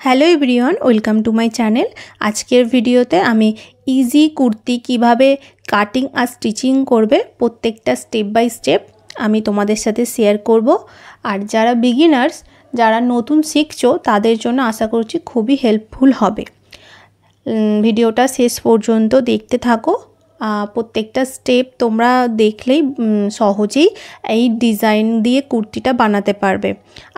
Hello everyone, welcome to my channel. আজকের ভিডিওতে আমি ইজি কুর্তি কিভাবে কাটিং আর স্টিচিং করবে প্রত্যেকটা স্টেপ বাই স্টেপ আমি তোমাদের সাথে শেয়ার করব। আর যারা বিগিনার্স, যারা নতুন শিখছো, তাদের জন্য আশা করছি খুবই হেল্পফুল হবে। ভিডিওটা শেষ পর্যন্ত দেখতে থাকো। প্রত্যেকটা স্টেপ তোমরা দেখলেই সহজেই এই ডিজাইন দিয়ে কুর্তিটা বানাতে পারবে।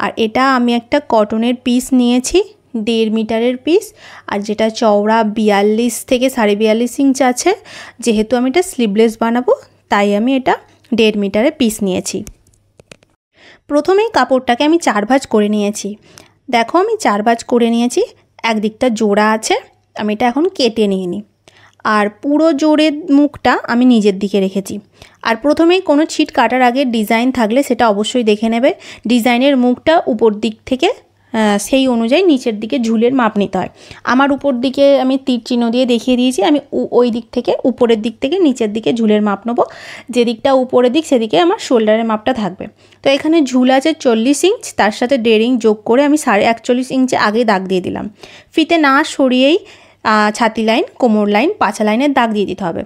আর এটা আমি একটা কটনের পিস নিয়েছি, 1.5 মিটারের পিস, আর যেটা চওড়া 42 থেকে 42.5 ইঞ্চ আছে। যেহেতু আমি এটা স্লিভলেস বানাবো তাই আমি এটা 1.5 মিটারের পিস নিয়েছি। প্রথমেই কাপড়টাকে আমি 4 ভাঁজ করে নিয়েছি। দেখো আমি 4 ভাঁজ করে নিয়েছি, একদিকটা জোড়া আছে, আমি এটা এখন কেটে নিয়ে নিই। আর পুরো জোড়ের মুখটা আমি নিজের দিকে রেখেছি। আর প্রথমেই কোনো ছিট কাটার আগে ডিজাইন থাকলে সেটা অবশ্যই দেখে নেবে। ডিজাইনের মুখটা উপর দিক থেকে সেই অনুযায়ী নিচের দিকে ঝুলের মাপ নিতে হয়। আমার উপর দিকে আমি তীর চিহ্ন দিয়ে দেখিয়ে দিয়েছি, আমি ওই দিক থেকে উপরের দিক থেকে নিচের দিকে ঝুলের মাপ নেব। যেদিকটা উপরের দিক সেদিকে আমার শোল্ডারের মাপটা থাকবে। তো এখানে ঝুল আছে 40 ইঞ্চ, তার সাথে 1.5 ইঞ্চ যোগ করে আমি 41.5 ইঞ্চে আগে দাগ দিয়ে দিলাম। ফিতে না সরিয়েই ছাতি লাইন, কোমর লাইন, পাছা লাইনের দাগ দিয়ে দিতে হবে।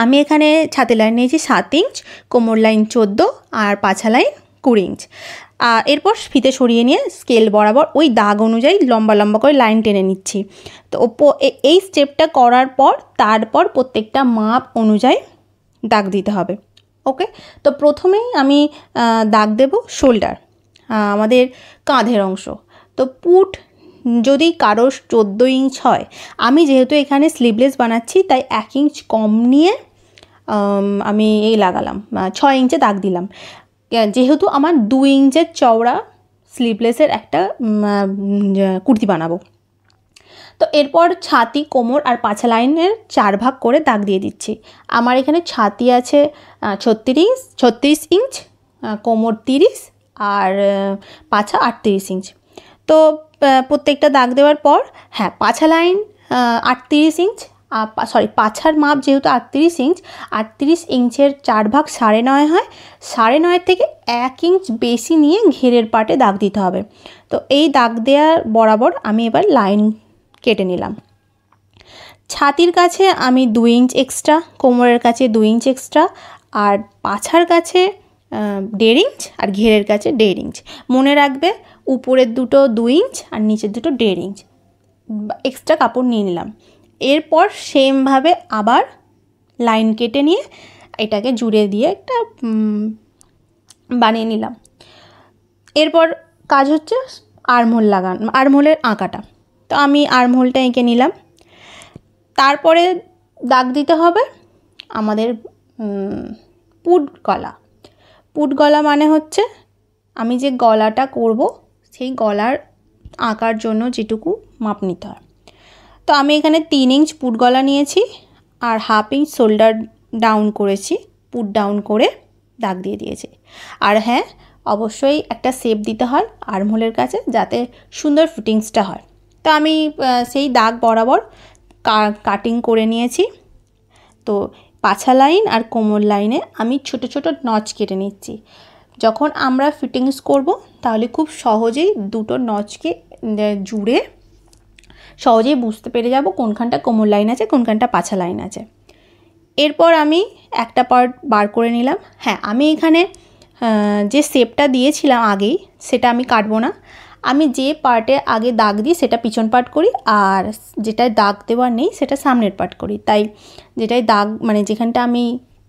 আমি এখানে ছাতি লাইন নিয়েছি 7 ইঞ্চ, কোমর লাইন 14 আর পাছা লাইন 20 ইঞ্চ। এরপর ফিতে সরিয়ে নিয়ে স্কেল বরাবর ওই দাগ অনুযায়ী লম্বা লম্বা করে লাইন টেনে নিচ্ছি। তো এই স্টেপটা করার পর তারপর প্রত্যেকটা মাপ অনুযায়ী দাগ দিতে হবে। ওকে, তো প্রথমেই আমি দাগ দেব শোল্ডার, আমাদের কাঁধের অংশ। তো পুট যদি কারোর 14 ইঞ্চ হয়, আমি যেহেতু এখানে স্লিভলেস বানাচ্ছি তাই 1 ইঞ্চ কম নিয়ে আমি এই লাগালাম, 6 ইঞ্চে দাগ দিলাম। যেহেতু আমার 2 ইঞ্চের চওড়া স্লিভলেসের একটা কুর্তি বানাবো। তো এরপর ছাতি, কোমর আর পাছা লাইনের 4 ভাগ করে দাগ দিয়ে দিচ্ছি। আমার এখানে ছাতি আছে 36 ইঞ্চ, কোমর 30 আর পাছা 38 ইঞ্চ। তো প্রত্যেকটা দাগ দেওয়ার পর পাছা লাইন 38 ইঞ্চ, পাছার মাপ যেহেতু 38 ইঞ্চ, 38 ইঞ্চের 4 ভাগ 9.5 হয়। 9.5 থেকে 1 ইঞ্চ বেশি নিয়ে ঘেরের পাটে দাগ দিতে হবে। তো এই দাগ দেওয়ার বরাবর আমি এবার লাইন কেটে নিলাম। ছাতির কাছে আমি 2 ইঞ্চ এক্সট্রা, কোমরের কাছে 2 ইঞ্চ এক্সট্রা, আর পাছার কাছে 1.5 ইঞ্চ আর ঘেরের কাছে 1.5 ইঞ্চ। মনে রাখবে উপরের দুটো 2 ইঞ্চ আর নিচের দুটো 1.5 ইঞ্চ এক্সট্রা কাপড় নিয়ে নিলাম। এরপর সেমভাবে আবার লাইন কেটে নিয়ে এটাকে জুড়ে দিয়ে একটা বানিয়ে নিলাম। এরপর কাজ হচ্ছে আর্মহোল লাগানো, আর্মহোলের আঁকাটা। তো আমি আর্মহোলটা এঁকে নিলাম। তারপরে দাগ দিতে হবে আমাদের পুট গলা। পুট গলা মানে হচ্ছে আমি যে গলাটা করব সেই গলার আঁকার জন্য যেটুকু মাপ নিতে হয়। তো আমি এখানে 3 ইঞ্চ পুট গলা নিয়েছি আর 1/2 ইঞ্চ শোল্ডার ডাউন করেছি, পুট ডাউন করে দাগ দিয়ে দিয়েছি। আর অবশ্যই একটা শেপ দিতে হয় আর্মহোলের কাছে যাতে সুন্দর ফিটিংসটা হয়। তো আমি সেই দাগ বরাবর কাটিং করে নিয়েছি। তো পাছা লাইন আর কোমর লাইনে আমি ছোট ছোট নচ কেটে নিচ্ছি। যখন আমরা ফিটিংস করব তাহলে খুব সহজেই দুটো নচকে জুড়ে সহজেই বুঝতে পেরে যাব কোনখানটা কোমর লাইন আছে, কোনখানটা পাছা লাইন আছে। এরপর আমি একটা পার্ট বার করে নিলাম। আমি এখানে যে শেপটা দিয়েছিলাম আগেই সেটা আমি কাটবো না। আমি যে পার্টে আগে দাগ দিই সেটা পিছন পার্ট করি, আর যেটায় দাগ দেওয়ার নেই সেটা সামনের পার্ট করি। তাই যেটায় দাগ মানে যেখানটা আমি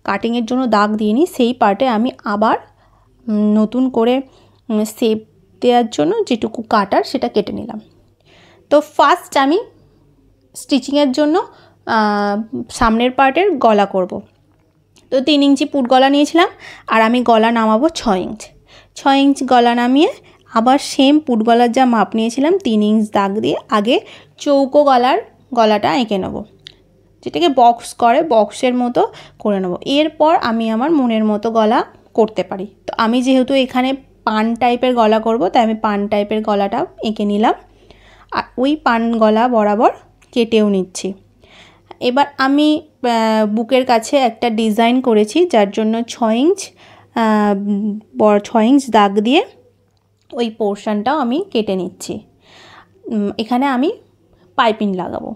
কাটিংয়ের জন্য দাগ দিইনি সেই পার্টে আমি আবার নতুন করে শেপ দেওয়ার জন্য যেটুকু কাটার সেটা কেটে নিলাম। তো ফার্স্ট আমি স্টিচিংয়ের জন্য সামনের পার্টের গলা করব। তো 3 ইঞ্চি পুট গলা নিয়েছিলাম আর আমি গলা নামাবো 6 ইঞ্চ। 6 ইঞ্চ গলা নামিয়ে আবার সেম পুট গলার যা মাপ নিয়েছিলাম 3 ইঞ্চ দাগ দিয়ে আগে চৌকো গলাটা এঁকে নেব, যেটাকে বক্স করে, বক্সের মতো করে নেব। এরপর আমি আমার মনের মতো গলা করতে পারি। তো আমি যেহেতু এখানে পান টাইপের গলা করব তাই আমি পান টাইপের গলাটা এঁকে নিলাম আর ওই পান গলা বরাবর কেটেও নিচ্ছি। এবার আমি বুকের কাছে একটা ডিজাইন করেছি যার জন্য 6 ইঞ্চ দাগ দিয়ে ওই পোর্শনটাও আমি কেটে নিচ্ছি। এখানে আমি পাইপিং লাগাবো।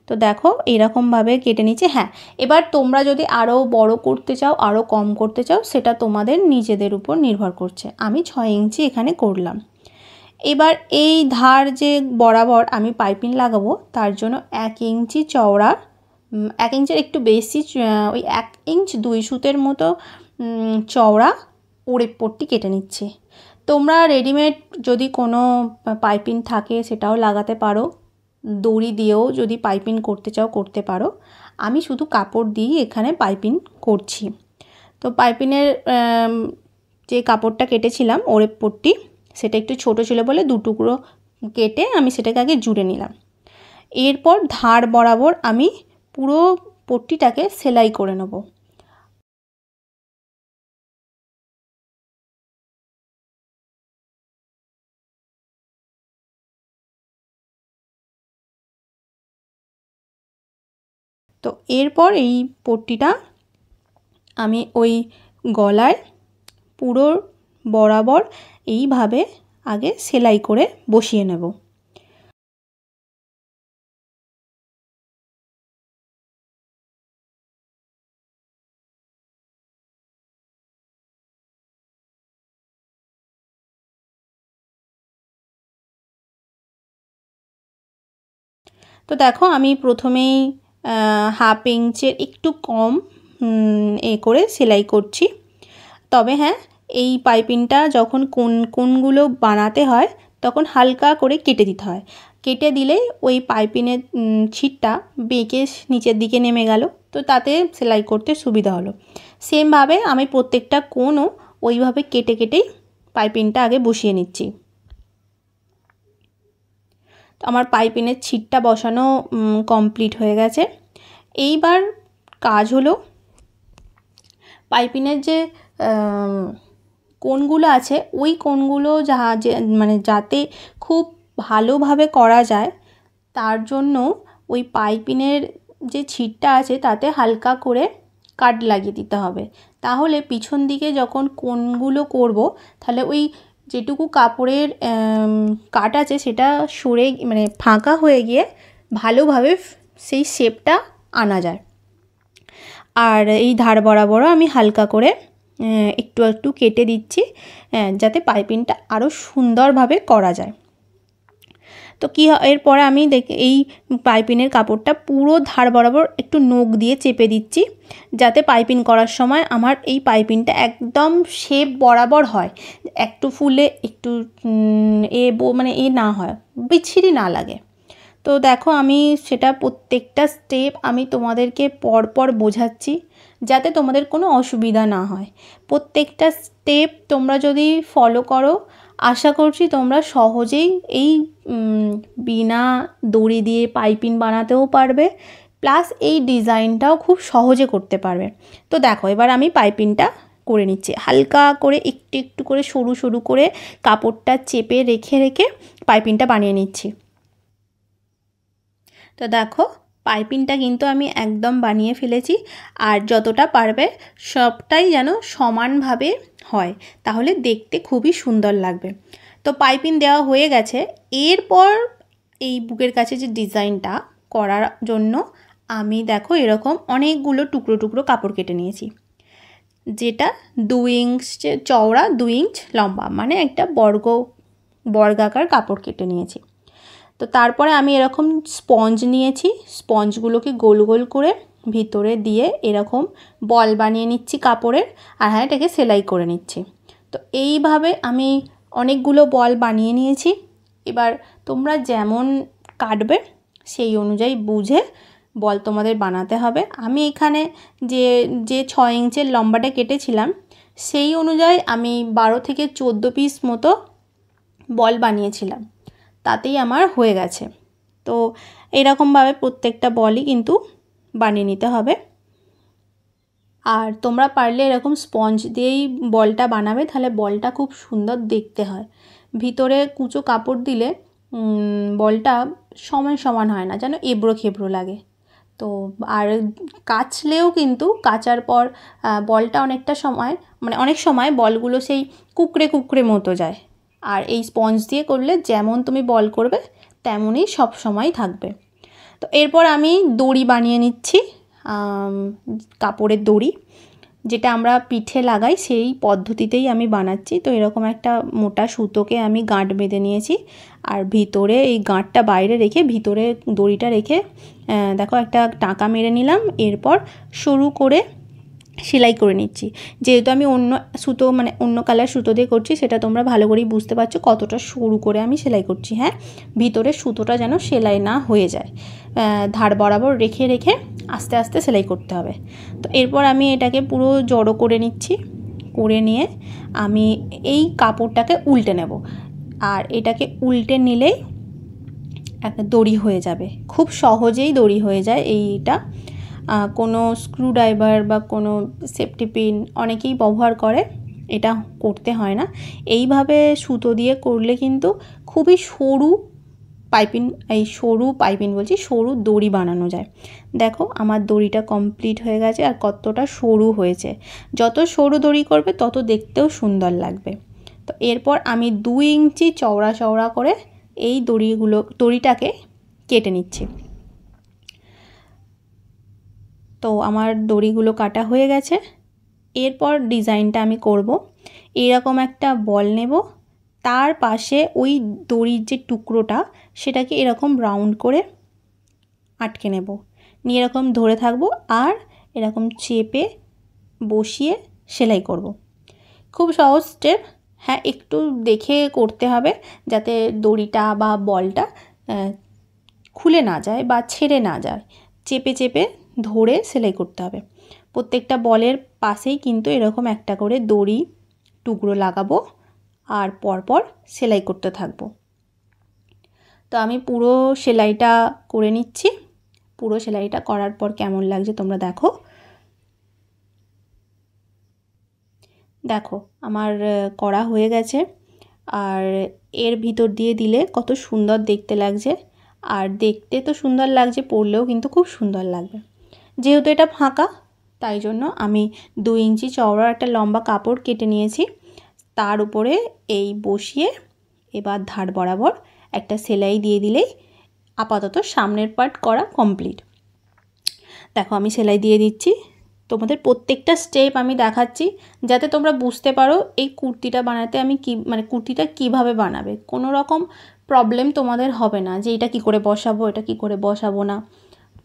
তো দেখো এরকমভাবে কেটে নিচ্ছে। হ্যাঁ, এবার তোমরা যদি আরও বড় করতে চাও, আরও কম করতে চাও, সেটা তোমাদের নিজেদের উপর নির্ভর করছে। আমি 6 ইঞ্চি এখানে করলাম। এবার এই ধার যে বরাবর আমি পাইপিং লাগাবো তার জন্য 1 ইঞ্চি চওড়া, 1 ইঞ্চের একটু বেশি, ওই 1 ইঞ্চ 2 সুতের মতো চওড়া ওড়েপ পট্টি কেটে নিচ্ছি। তোমরা রেডিমেড যদি কোনো পাইপিং থাকে সেটাও লাগাতে পারো, দড়ি দিয়েও যদি পাইপিং করতে চাও করতে পারো। আমি শুধু কাপড় দিয়ে এখানে পাইপিং করছি। তো পাইপিংয়ের যে কাপড়টা কেটেছিলাম ওড়েপ পট্টি, সেটা একটু ছোটো ছিল বলে 2 টুকরো কেটে আমি সেটাকে আগে জুড়ে নিলাম। এরপর ধার বরাবর আমি পুরো পট্টিটাকে সেলাই করে নেব। তো এরপর এই পট্টিটা আমি ওই গলায় পুরো বরাবর এইভাবে আগে সেলাই করে বসিয়ে নেব। তো দেখো আমি প্রথমেই 1/2 ইঞ্চের একটু কম করে সেলাই করছি। তবে হ্যাঁ, এই পাইপিংটা যখন কোনগুলো বানাতে হয় তখন হালকা করে কেটে দিতে হয়। কেটে দিলেই ওই পাইপিংয়ের ছিটটা বেঁকে নিচের দিকে নেমে গেল, তো তাতে সেলাই করতে সুবিধা হলো। সেমভাবে আমি প্রত্যেকটা কোণও ওইভাবে কেটে কেটেই পাইপিংটা আগে বসিয়ে নিচ্ছি। তো আমার পাইপিংয়ের ছিটটা বসানো কমপ্লিট হয়ে গেছে। এইবার কাজ হলো পাইপিংয়ের যে কোণগুলো আছে ওই কোণগুলো মানে যাতে খুব ভালোভাবে করা যায় তার জন্য ওই পাইপিংয়ের যে ছিটটা আছে তাতে হালকা করে কাট লাগিয়ে দিতে হবে। তাহলে পিছন দিকে যখন কোণগুলো করব তাহলে ওই যেটুকু কাপড়ের কাট আছে সেটা সরে মানে ফাঁকা হয়ে গিয়ে ভালোভাবে সেই শেপটা আনা যায়। আর এই ধার বরাবরও আমি হালকা করে একটু একটু কেটে দিচ্ছি যাতে পাইপিংটা আরও সুন্দরভাবে করা যায়। তো কী হয়, এরপরে আমি এই পাইপিংয়ের কাপড়টা পুরো ধার বরাবর একটু নখ দিয়ে চেপে দিচ্ছি যাতে পাইপিং করার সময় আমার এই পাইপিংটা একদম শেপ বরাবর হয়, একটু ফুলে একটু মানে না হয়, বিচ্ছিরি না লাগে। তো দেখো আমি সেটা প্রত্যেকটা স্টেপ আমি তোমাদেরকে পরপর বোঝাচ্ছি যাতে তোমাদের কোনো অসুবিধা না হয়। প্রত্যেকটা স্টেপ তোমরা যদি ফলো করো আশা করছি তোমরা সহজেই এই বিনা দড়ি দিয়ে পাইপিং বানাতেও পারবে, প্লাস এই ডিজাইনটাও খুব সহজে করতে পারবে। তো দেখো এবার আমি পাইপিংটা করে নিচ্ছি, হালকা করে একটু একটু করে সরু সরু করে কাপড়টা চেপে রেখে রেখে পাইপিংটা বানিয়ে নিচ্ছি। তো দেখো পাইপিংটা কিন্তু আমি একদম বানিয়ে ফেলেছি। আর যতটা পারবে সবটাই যেন সমানভাবে হয়, তাহলে দেখতে খুবই সুন্দর লাগবে। তো পাইপিং দেওয়া হয়ে গেছে। এরপর এই বুকের কাছে যে ডিজাইনটা করার জন্য আমি দেখো এরকম অনেকগুলো টুকরো টুকরো কাপড় কেটে নিয়েছি, যেটা 2 ইঞ্চ চওড়া 2 ইঞ্চ লম্বা, মানে একটা বর্গাকার কাপড় কেটে নিয়েছি। তো তারপরে আমি এরকম স্পঞ্জ নিয়েছি, স্পঞ্জগুলোকে গোল গোল করে ভিতরে দিয়ে এরকম বল বানিয়ে নিচ্ছি কাপড়ের, আর হ্যাঁ এটাকে সেলাই করে নিচ্ছি। তো এইভাবে আমি অনেকগুলো বল বানিয়ে নিয়েছি। এবার তোমরা যেমন কাটবে সেই অনুযায়ী বুঝে বল তোমাদের বানাতে হবে। আমি এখানে যে 6 ইঞ্চের লম্বাটা কেটেছিলাম সেই অনুযায়ী আমি 12 থেকে 14 পিস মতো বল বানিয়েছিলাম, তাতেই আমার হয়ে গেছে। তো এরকমভাবে প্রত্যেকটা বলই কিন্তু বানিয়ে নিতে হবে। আর তোমরা পারলে এরকম স্পঞ্জ দিয়েই বলটা বানাবে, তাহলে বলটা খুব সুন্দর দেখতে হয়। ভিতরে কুচো কাপড় দিলে বলটা সমান সমান হয় না, যেন এবড়ো খেবড়ো লাগে। তো আর কাচলেও কিন্তু কাচার পর বলটা অনেকটা সময় মানে অনেক সময় বলগুলো সেই কুকড়ে কুকড়ে মতো যায়। আর এই স্পঞ্জ দিয়ে করলে যেমন তুমি বল করবে তেমনই সব সময় থাকবে। তো এরপর আমি দড়ি বানিয়ে নিচ্ছি, কাপড়ের দড়ি, যেটা আমরা পিঠে লাগাই সেই পদ্ধতিতেই আমি বানাচ্ছি। তো এরকম একটা মোটা সুতোকে আমি গাঁট বেঁধে নিয়েছি, আর ভিতরে এই গাঁটটা বাইরে রেখে ভিতরে দড়িটা রেখে দেখো একটা টাঁকা মেরে নিলাম। এরপর সরু করে সেলাই করে নিচ্ছি। যেহেতু আমি অন্য সুতো মানে অন্য কালার সুতো দিয়ে করছি, সেটা তোমরা ভালো করেই বুঝতে পারছো কতটা সরু করে আমি সেলাই করছি। হ্যাঁ, ভিতরের সুতোটা যেন সেলাই না হয়ে যায়, ধার বরাবর রেখে রেখে আস্তে আস্তে সেলাই করতে হবে। তো এরপর আমি এটাকে পুরো জড়ো করে নিচ্ছি। করে নিয়ে আমি এই কাপড়টাকে উল্টে নেব, আর এটাকে উল্টে নিলেই একটা দড়ি হয়ে যাবে। খুব সহজেই দড়ি হয়ে যায় এইটা। কোনো স্ক্রুড্রাইভার বা কোনো সেফটি পিন অনেকেই ব্যবহার করে, এটা করতে হয় না। এইভাবে সুতো দিয়ে করলে কিন্তু খুবই সরু পাইপিন বলছি, সরু দড়ি বানানো যায়। দেখো আমার দড়িটা কমপ্লিট হয়ে গেছে, আর কতটা সরু হয়েছে। যত সরু দড়ি করবে তত দেখতেও সুন্দর লাগবে। তো এরপর আমি 2 ইঞ্চি চওড়া চওড়া করে এই দড়িটাকে কেটে নিচ্ছি। তো আমার দড়িগুলো কাটা হয়ে গেছে। এরপর ডিজাইনটা আমি করব। এরকম একটা বল নেব, তার পাশে ওই দড়ির যে টুকরোটা সেটাকে এরকম রাউন্ড করে আটকে নেব, নিয়ে এরকম ধরে থাকবো আর এরকম চেপে বসিয়ে সেলাই করব। খুব সহজ স্টেপ। হ্যাঁ, একটু দেখে করতে হবে যাতে দড়িটা বা বলটা খুলে না যায় বা ছেড়ে না যায়। চেপে চেপে ধরে সেলাই করতে হবে। প্রত্যেকটা বলের পাশেই কিন্তু এরকম একটা করে দড়ি টুকরো লাগাবো, আর পরপর সেলাই করতে থাকবো। তো আমি পুরো সেলাইটা করে নিচ্ছি। পুরো সেলাইটা করার পর কেমন লাগছে তোমরা দেখো। দেখো আমার করা হয়ে গেছে, আর এর ভিতর দিয়ে দিলে কত সুন্দর দেখতে লাগছে। আর দেখতে তো সুন্দর লাগছে, পরলেও কিন্তু খুব সুন্দর লাগবে। যেহেতু এটা ফাঁকা, তাই জন্য আমি 2 ইঞ্চি চওড়া একটা লম্বা কাপড় কেটে নিয়েছি। তার উপরে এই বসিয়ে এবার ধার বরাবর একটা সেলাই দিয়ে দিলেই আপাতত সামনের পার্ট করা কমপ্লিট। দেখো আমি সেলাই দিয়ে দিচ্ছি। তোমাদের প্রত্যেকটা স্টেপ আমি দেখাচ্ছি যাতে তোমরা বুঝতে পারো এই কুর্তিটা বানাতে আমি কুর্তিটা কিভাবে বানাবে। কোনো রকম প্রবলেম তোমাদের হবে না যে এটা কি করে বসাবো, এটা কি করে বসাবো না।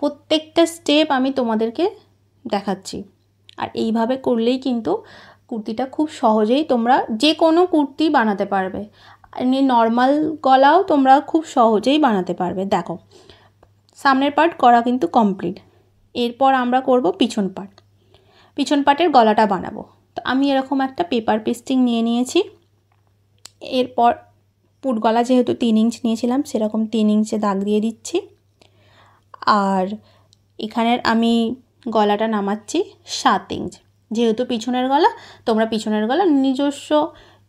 প্রত্যেকটা স্টেপ আমি তোমাদেরকে দেখাচ্ছি, আর এইভাবে করলেই কিন্তু কুর্তিটা খুব সহজেই তোমরা যে কোনো কুর্তি বানাতে পারবে। এমনি নর্মাল গলাও তোমরা খুব সহজেই বানাতে পারবে। দেখো সামনের পার্ট করা কিন্তু কমপ্লিট। এরপর আমরা করব পিছন পার্টের গলাটা বানাবো। তো আমি এরকম একটা পেপার পেস্টিং নিয়ে নিয়েছি। এরপর পুট গলা যেহেতু 3 ইঞ্চ নিয়েছিলাম, সেরকম 3 ইঞ্চে দাগ দিয়ে দিচ্ছি। আর এখানের আমি গলাটা নামাচ্ছি 7 ইঞ্চ। যেহেতু পিছনের গলা, তোমরা পিছনের গলা নিজস্ব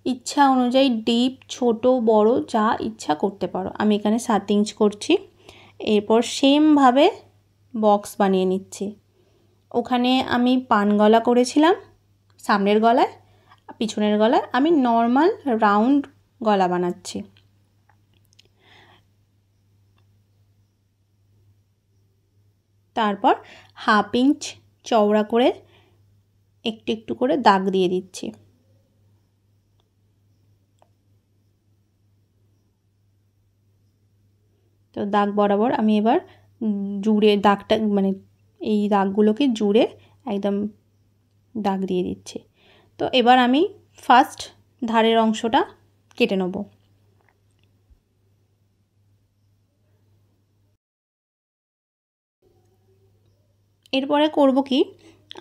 ইচ্ছা অনুযায়ী ডিপ ছোট বড় যা ইচ্ছা করতে পারো। আমি এখানে 7 ইঞ্চ করছি। এরপর সেমভাবে বক্স বানিয়ে নিচ্ছি। ওখানে আমি পান গলা করেছিলাম সামনের গলায়, পিছনের গলায় আমি নর্মাল রাউন্ড গলা বানাচ্ছি। তারপর 1/2 ইঞ্চ চওড়া করে একটু একটু করে দাগ দিয়ে দিচ্ছি। তো দাগ বরাবর আমি এবার জুড়ে দাগটা এই দাগগুলোকে জুড়ে একদম দাগ দিয়ে দিচ্ছি। তো এবার আমি ফার্স্ট ধারের অংশটা কেটে নেব। এরপরে করব কি,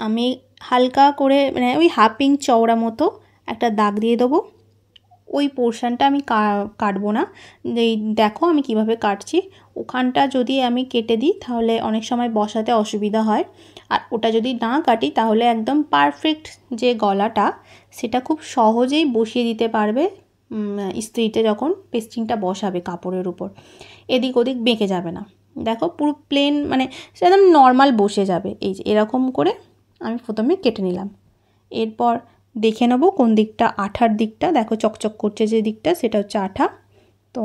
আমি হালকা করে ওই 1/2 ইঞ্চ চওড়া মতো একটা দাগ দিয়ে দেবো। ওই পোর্শনটা আমি কাটবো না। এই দেখো আমি কিভাবে কাটছি। ওখানটা যদি আমি কেটে দিই তাহলে অনেক সময় বসাতে অসুবিধা হয়, আর ওটা যদি না কাটি তাহলে একদম পারফেক্ট যে গলাটা সেটা খুব সহজেই বসিয়ে দিতে পারবে। ইস্ত্রিতে যখন পেস্টিংটা বসাবে কাপড়ের উপর, এদিক ওদিক বেঁকে যাবে না। দেখো পুরো প্লেন সেটা একদম নর্মাল বসে যাবে। এই যে এরকম করে আমি প্রথমে কেটে নিলাম। এরপর দেখে নেব কোন দিকটা আঠার দিকটা। দেখো চকচক করছে যে দিকটা, সেটা হচ্ছে আঠা। তো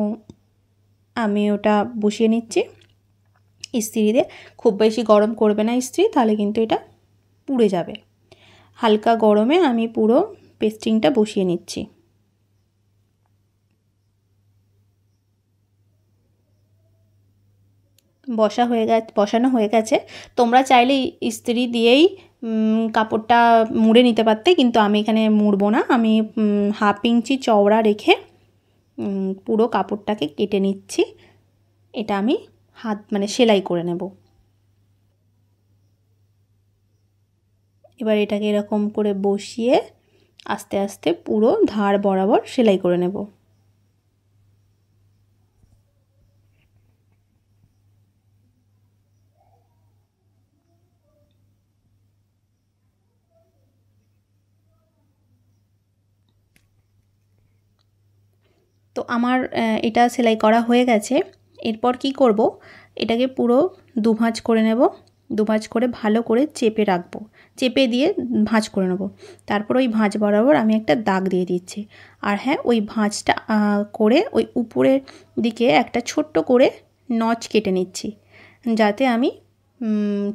আমি ওটা বসিয়ে নিচ্ছি ইস্ত্রিতে। খুব বেশি গরম করবে না ইস্ত্রি, তাহলে কিন্তু এটা পুড়ে যাবে। হালকা গরমে আমি পুরো পেস্টিংটা বসিয়ে নিচ্ছি। বসানো হয়ে গেছে। তোমরা চাইলে ইস্ত্রি দিয়েই কাপড়টা মুড়ে নিতে পারতে, কিন্তু আমি এখানে মুড়বো না। আমি 1/2 ইঞ্চি চওড়া রেখে পুরো কাপড়টাকে কেটে নিচ্ছি। এটা আমি সেলাই করে নেব। এবার এটাকে এরকম করে বসিয়ে আস্তে আস্তে পুরো ধার বরাবর সেলাই করে নেব। তো আমার এটা সেলাই করা হয়ে গেছে। এরপর কি করব, এটাকে পুরো দুভাঁজ করে নেব। দুভাঁজ করে ভালো করে চেপে রাখবো, চেপে দিয়ে ভাঁজ করে নেব। তারপর ওই ভাঁজ বরাবর আমি একটা দাগ দিয়ে দিচ্ছি। আর হ্যাঁ, ওই ভাঁজটা করে ওই উপরের দিকে একটা ছোট্ট করে নচ কেটে নিচ্ছি, যাতে আমি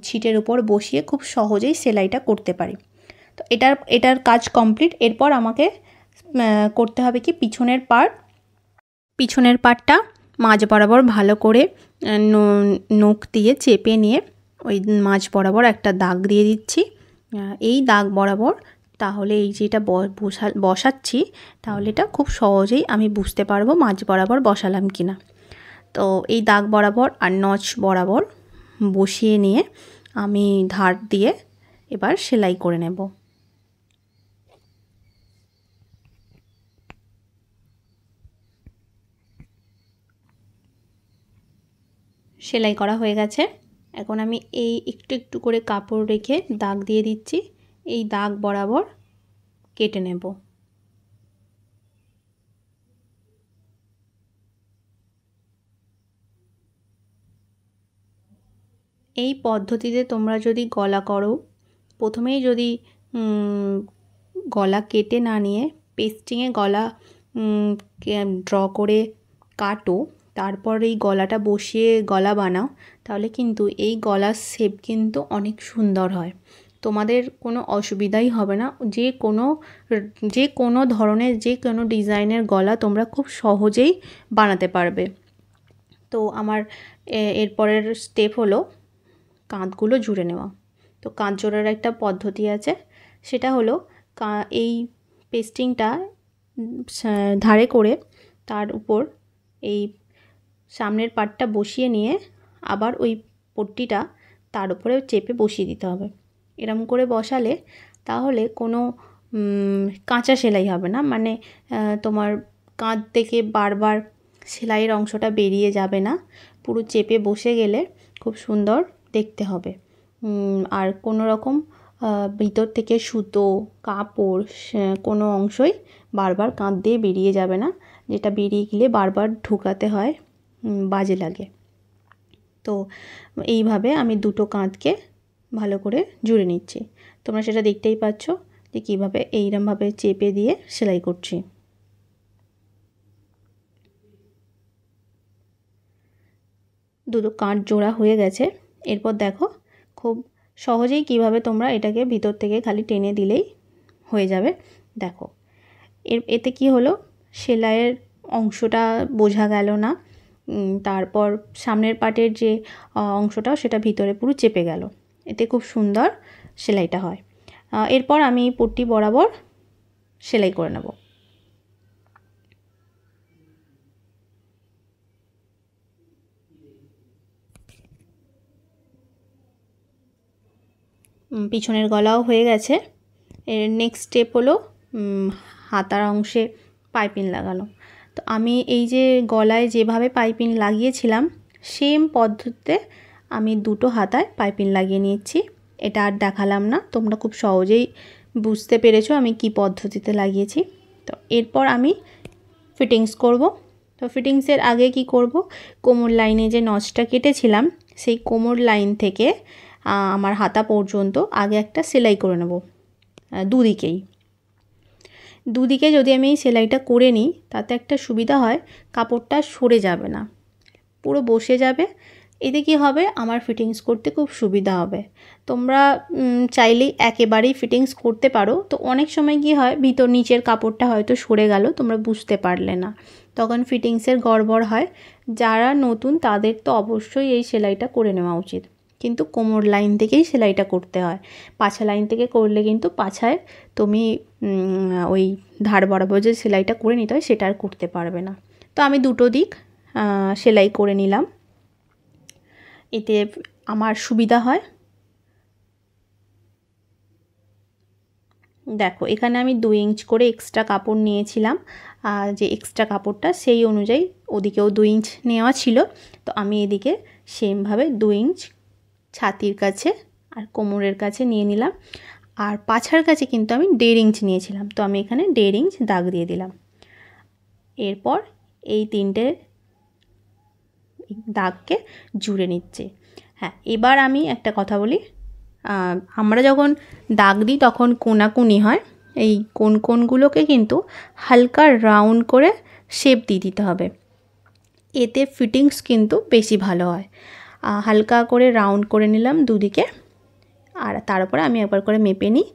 ছিটের উপর বসিয়ে খুব সহজেই সেলাইটা করতে পারি। তো এটার কাজ কমপ্লিট। এরপর আমাকে করতে হবে কি, পিছনের পার্টটা মাঝ বরাবর ভালো করে নখ দিয়ে চেপে নিয়ে ওই মাঝ বরাবর একটা দাগ দিয়ে দিচ্ছি। এই দাগ বরাবর, তাহলে এই যেটা বসাচ্ছি, তাহলে এটা খুব সহজেই আমি বুঝতে পারবো মাঝ বরাবর বসালাম কিনা। তো এই দাগ বরাবর আর নচ বরাবর বসিয়ে নিয়ে আমি ধার দিয়ে এবার সেলাই করে নেব। সেলাই করা হয়ে গেছে। এখন আমি এই একটু একটু করে কাপড় রেখে দাগ দিয়ে দিচ্ছি। এই দাগ বরাবর কেটে নেব। এই পদ্ধতিতে তোমরা যদি গলা করো, প্রথমেই যদি গলা কেটে না নিয়ে পেস্টিংয়ে গলা ড্র করে কাটো, তারপর এই গলাটা বসিয়ে গলা বানাও, তাহলে কিন্তু এই গলার শেপ কিন্তু অনেক সুন্দর হয়। তোমাদের কোনো অসুবিধাই হবে না। যে কোনো ধরনের যে কোনো ডিজাইনের গলা তোমরা খুব সহজেই বানাতে পারবে। তো আমার এরপরের স্টেপ হলো কাঁধগুলো জুড়ে নেওয়া। তো কাঁধ জোড়ার একটা পদ্ধতি আছে, সেটা হলো এই পেস্টিংটা ধারে করে তার উপর এই সামনের পাটটা বসিয়ে নিয়ে আবার ওই পট্টিটা তার উপরে চেপে বসিয়ে দিতে হবে। এরম করে বসালে তাহলে কোনো কাঁচা সেলাই হবে না, মানে তোমার কাঁধ থেকে বারবার সেলাইয়ের অংশটা বেরিয়ে যাবে না। পুরো চেপে বসে গেলে খুব সুন্দর দেখতে হবে। আর কোনো রকম ভিতর থেকে সুতো, কাপড় কোনো অংশই বারবার কাঁধ দিয়ে বেরিয়ে যাবে না, যেটা বেরিয়ে গেলে বারবার ঢোকাতে হয়, বাজে লাগে। তো এইভাবে আমি দুটো কাঁধকে ভালো করে জুড়ে নিচ্ছি। তোমরা সেটা দেখতেই পাচ্ছ যে কীভাবে এইরকমভাবে চেপে দিয়ে সেলাই করছি। দুটো কাঁধ জোড়া হয়ে গেছে। এরপর দেখো খুব সহজেই কিভাবে তোমরা এটাকে ভিতর থেকে খালি টেনে দিলেই হয়ে যাবে। দেখো এতে কি হলো, সেলাইয়ের অংশটা বোঝা গেল না। তারপর সামনের পাটের যে অংশটাও সেটা ভিতরে পুরো চেপে গেল। এতে খুব সুন্দর সেলাইটা হয়। এরপর আমি পট্টি বরাবর সেলাই করে নেব। পিছনের গলাও হয়ে গেছে। এর নেক্সট স্টেপ হলো হাতার অংশে পাইপিং লাগানো। তো আমি এই যে গলায় যেভাবে পাইপিং লাগিয়েছিলাম, সেম পদ্ধতিতে আমি দুটো হাতায় পাইপিং লাগিয়ে নিয়েছি। এটা আর দেখালাম না, তোমরা খুব সহজেই বুঝতে পেরেছো আমি কি পদ্ধতিতে লাগিয়েছি। তো এরপর আমি ফিটিংস করব। তো ফিটিংসের আগে কি করব, কোমর লাইনে যে নচটা কেটেছিলাম, সেই কোমর লাইন থেকে আমার হাতা পর্যন্ত আগে একটা সেলাই করে নেব। দুদিকে যদি আমি এই সেলাইটা করে নিই, তাতে একটা সুবিধা হয়, কাপড়টা সরে যাবে না। পুরো বসে যাবে। এতে কি হবে, আমার ফিটিংস করতে খুব সুবিধা হবে। তোমরা চাইলেই একেবারেই ফিটিংস করতে পারো। তো অনেক সময় কি হয়, ভিতর নিচের কাপড়টা হয়তো সরে গেল, তোমরা বুঝতে পারলে না, তখন ফিটিংসের গড়বড় হয়। যারা নতুন তাদের তো অবশ্যই এই সেলাইটা করে নেওয়া উচিত, কিন্তু কোমর লাইন থেকেই সেলাইটা করতে হয়। পাছা লাইন থেকে করলে কিন্তু পাছায় তুমি ওই ধার বরাবর যে সেলাইটা করে নিতে হয় সেটা আর করতে পারবে না। তো আমি দুটো দিক সেলাই করে নিলাম, এতে আমার সুবিধা হয়। দেখো এখানে আমি 2 ইঞ্চ করে এক্সট্রা কাপড় নিয়েছিলাম, আর যে এক্সট্রা কাপড়টা সেই অনুযায়ী ওদিকেও 2 ইঞ্চ নেওয়া ছিল। তো আমি এদিকে সেমভাবে 2 ইঞ্চ ছাতির কাছে আর কোমরের কাছে নিয়ে নিলাম। আর পাছার কাছে কিন্তু আমি 1.5 ইঞ্চ নিয়েছিলাম, তো আমি এখানে 1.5 ইঞ্চ দাগ দিয়ে দিলাম। এরপর এই 3টে দাগকে জুড়ে নিচ্ছে। হ্যাঁ, এবার আমি একটা কথা বলি, আমরা যখন দাগ দিই তখন কোনাকুনি হয়, এই কোনগুলোকে কিন্তু হালকা রাউন্ড করে শেপ দিয়ে দিতে হবে, এতে ফিটিংস কিন্তু বেশি ভালো হয়। হালকা করে রাউন্ড করে নিলাম দুদিকে, আর তারপরে আমি একবার করে মেপে নিই,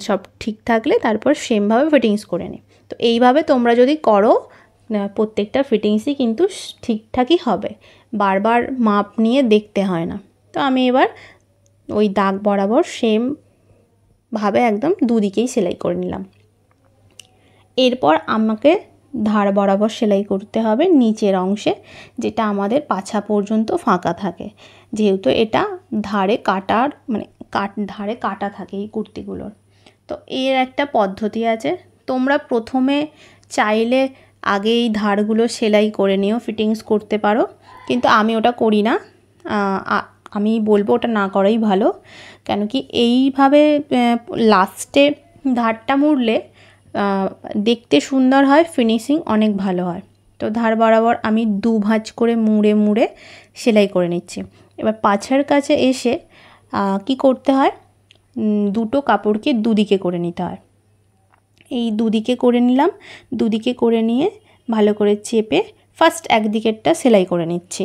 সব ঠিক থাকলে তারপর সেমভাবে ফিটিংস করে নিই। তো এইভাবে তোমরা যদি করো, প্রত্যেকটা ফিটিংসই কিন্তু ঠিকঠাকই হবে, বারবার মাপ নিয়ে দেখতে হয় না। তো আমি এবার ওই দাগ বরাবর সেমভাবে একদম দুদিকেই সেলাই করে নিলাম। এরপর আমাকে ধার বরাবর সেলাই করতে হবে নিচের অংশে, যেটা আমাদের পাছা পর্যন্ত ফাঁকা থাকে, যেহেতু এটা ধারে কাটার ধারে কাটা থাকে এই কুর্তিগুলোর। তো এর একটা পদ্ধতি আছে, তোমরা প্রথমে চাইলে আগে এই ধারগুলো সেলাই করে নিও, ফিটিংস করতে পারো, কিন্তু আমি ওটা করি না। আমি বলবো ওটা না করাই ভালো, কেন কি এইভাবে লাস্টে ধারটা মুড়লে দেখতে সুন্দর হয়, ফিনিশিং অনেক ভালো হয়। তো ধার বরাবর আমি 2 ভাঁজ করে মুড়ে সেলাই করে নিচ্ছি। এবার পাছার কাছে এসে কি করতে হয়, দুটো কাপড়কে দুদিকে করে নিতে হয়। এই দুদিকে করে নিলাম, দুদিকে করে নিয়ে ভালো করে চেপে ফার্স্ট একদিকেরটা সেলাই করে নিচ্ছি।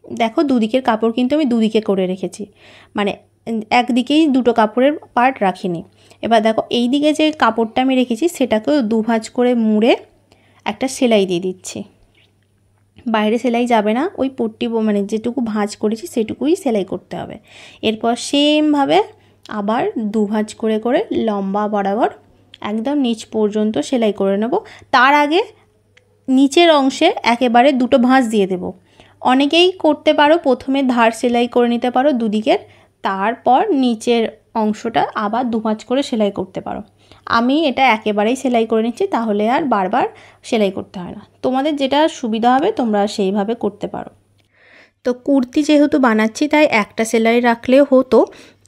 দেখো দুদিকের কাপড় কিন্তু আমি দুদিকে করে রেখেছি, মানে একদিকেই দুটো কাপড়ের পার্ট রাখিনি। এবার দেখো এই দিকে যে কাপড়টা আমি রেখেছি সেটাকেও 2 ভাঁজ করে মুড়ে একটা সেলাই দিয়ে দিচ্ছি। বাইরে সেলাই যাবে না, ওই পট্টি যেটুকু ভাঁজ করেছি সেটুকুই সেলাই করতে হবে। এরপর সেমভাবে আবার 2 ভাঁজ করে লম্বা বরাবর একদম নিচ পর্যন্ত সেলাই করে নেব। তার আগে নিচের অংশে একেবারে দুটো ভাঁজ দিয়ে দেব। অনেকেই করতে পারো প্রথমে ধার সেলাই করে নিতে পারো দুদিকের, তারপর নিচের অংশটা আবার 2 ভাঁজ করে সেলাই করতে পারো। আমি এটা একেবারেই সেলাই করে নিচ্ছি, তাহলে আর বারবার সেলাই করতে হয় না। তোমাদের যেটা সুবিধা হবে তোমরা সেইভাবে করতে পারো। তো কুর্তি যেহেতু বানাচ্ছি তাই একটা সেলাই রাখলেও হতো,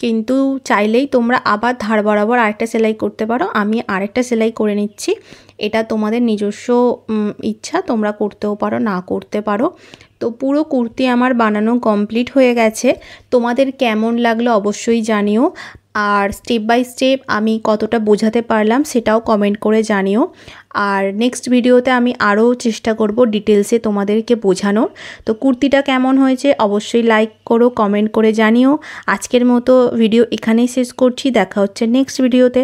কিন্তু চাইলেই তোমরা আবার ধার বরাবর আরেকটা সেলাই করতে পারো। আমি আরেকটা সেলাই করে নিচ্ছি, এটা তোমাদের নিজস্ব ইচ্ছা, তোমরা করতেও পারো না করতে পারো। তো পুরো কুর্তি আমার বানানো কমপ্লিট হয়ে গেছে। তোমাদের কেমন লাগলো অবশ্যই জানিও, আর স্টেপ বাই স্টেপ আমি কতটা বোঝাতে পারলাম সেটাও কমেন্ট করে জানিও। আর নেক্সট ভিডিওতে আমি আরও চেষ্টা করব ডিটেলসে তোমাদেরকে বোঝানোর। তো কুর্তিটা কেমন হয়েছে অবশ্যই লাইক করো, কমেন্ট করে জানিও। আজকের মতো ভিডিও এখানেই শেষ করছি, দেখা হচ্ছে নেক্সট ভিডিওতে।